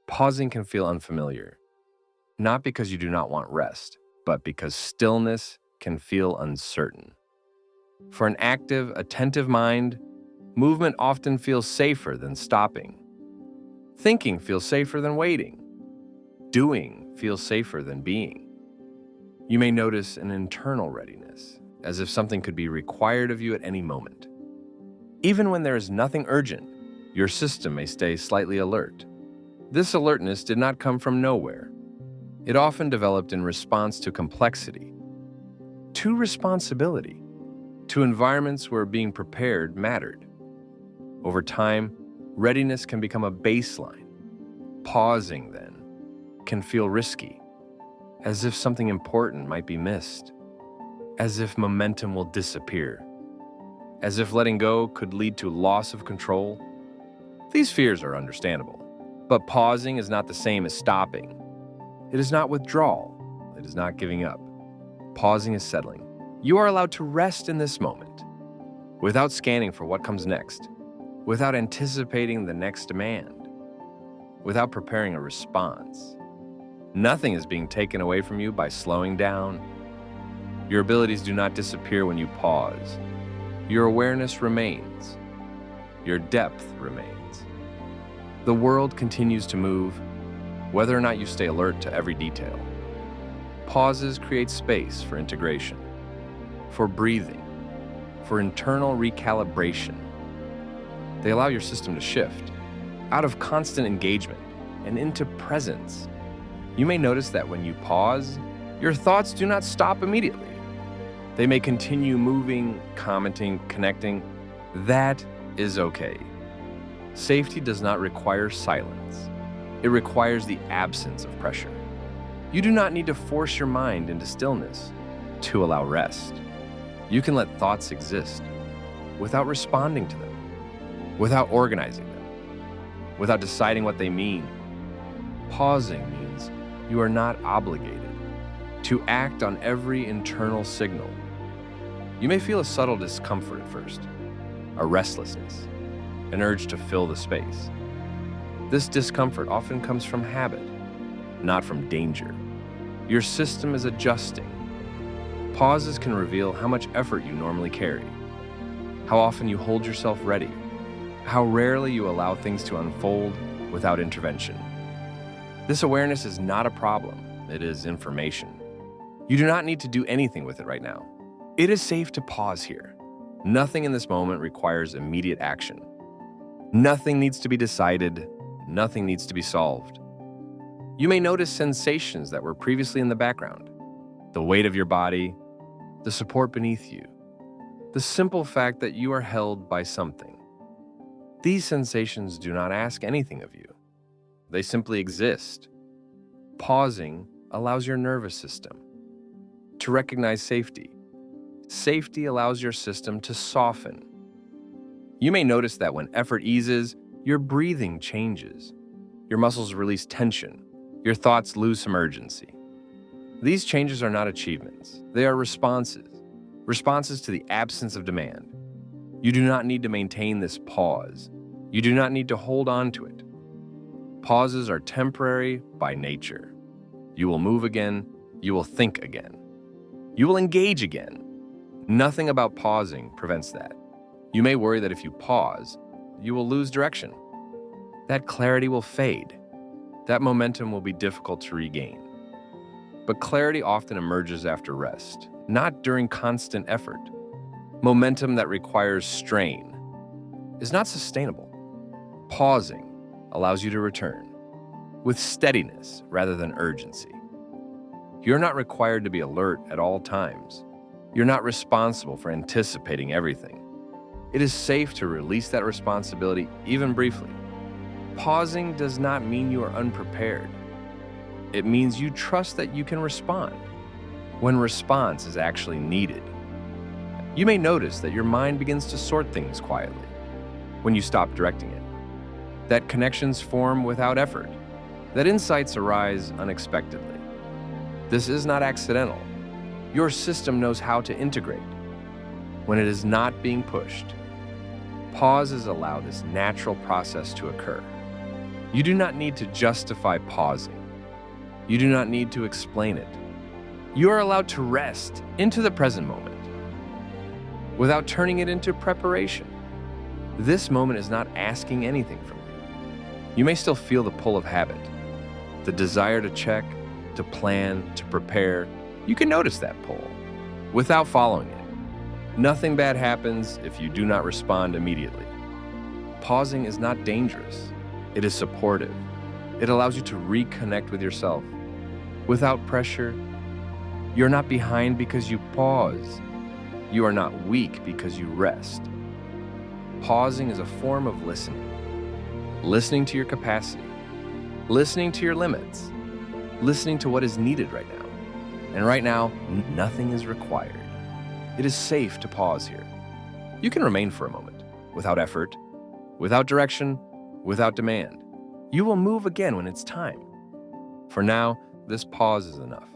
Pausing can feel unfamiliar, not because you do not want rest, but because stillness can feel uncertain. For an active, attentive mind, movement often feels safer than stopping. Thinking feels safer than waiting. Doing feels safer than being. You may notice an internal readiness, as if something could be required of you at any moment. Even when there is nothing urgent, your system may stay slightly alert. This alertness did not come from nowhere. It often developed in response to complexity, to responsibility, to environments where being prepared mattered. Over time, readiness can become a baseline. Pausing, then, can feel risky, as if something important might be missed, as if momentum will disappear, as if letting go could lead to loss of control. These fears are understandable, but pausing is not the same as stopping. It is not withdrawal. It is not giving up. Pausing is settling. You are allowed to rest in this moment, without scanning for what comes next, without anticipating the next demand, without preparing a response. Nothing is being taken away from you by slowing down. Your abilities do not disappear when you pause. Your awareness remains. Your depth remains. The world continues to move, whether or not you stay alert to every detail. Pauses create space for integration, for breathing, for internal recalibration. They allow your system to shift out of constant engagement and into presence. You may notice that when you pause, your thoughts do not stop immediately. They may continue moving, commenting, connecting. That is okay. Safety does not require silence. It requires the absence of pressure. You do not need to force your mind into stillness to allow rest. You can let thoughts exist without responding to them, without organizing them, without deciding what they mean. Pausing means you are not obligated to act on every internal signal. You may feel a subtle discomfort at first, a restlessness, an urge to fill the space. This discomfort often comes from habit, not from danger. Your system is adjusting. Pauses can reveal how much effort you normally carry, how often you hold yourself ready, how rarely you allow things to unfold without intervention. This awareness is not a problem, it is information. You do not need to do anything with it right now. It is safe to pause here. Nothing in this moment requires immediate action. Nothing needs to be decided, nothing needs to be solved. You may notice sensations that were previously in the background, the weight of your body, the support beneath you, the simple fact that you are held by something. These sensations do not ask anything of you. They simply exist. Pausing allows your nervous system to recognize safety. Safety allows your system to soften. You may notice that when effort eases, your breathing changes. Your muscles release tension. Your thoughts lose some urgency. These changes are not achievements. They are responses to the absence of demand. You do not need to maintain this pause. You do not need to hold on to it. Pauses are temporary by nature. You will move again. You will think again. You will engage again. Nothing about pausing prevents that. You may worry that if you pause, you will lose direction. That clarity will fade. That momentum will be difficult to regain. But clarity often emerges after rest, not during constant effort. Momentum that requires strain is not sustainable. Pausing allows you to return with steadiness rather than urgency. You're not required to be alert at all times. You're not responsible for anticipating everything. It is safe to release that responsibility, even briefly. Pausing does not mean you are unprepared. It means you trust that you can respond when response is actually needed. You may notice that your mind begins to sort things quietly when you stop directing it, that connections form without effort, that insights arise unexpectedly. This is not accidental. Your system knows how to integrate when it is not being pushed. Pauses allow this natural process to occur. You do not need to justify pausing. You do not need to explain it. You are allowed to rest into the present moment without turning it into preparation. This moment is not asking anything from you. You may still feel the pull of habit, the desire to check, to plan, to prepare. You can notice that pull without following it. Nothing bad happens if you do not respond immediately. Pausing is not dangerous. It is supportive. It allows you to reconnect with yourself without pressure. You're not behind because you pause. You are not weak because you rest. Pausing is a form of listening. Listening to your capacity. Listening to your limits. Listening to what is needed right now. And right now, nothing is required. It is safe to pause here. You can remain for a moment, without effort, without direction, without demand. You will move again when it's time. For now, this pause is enough.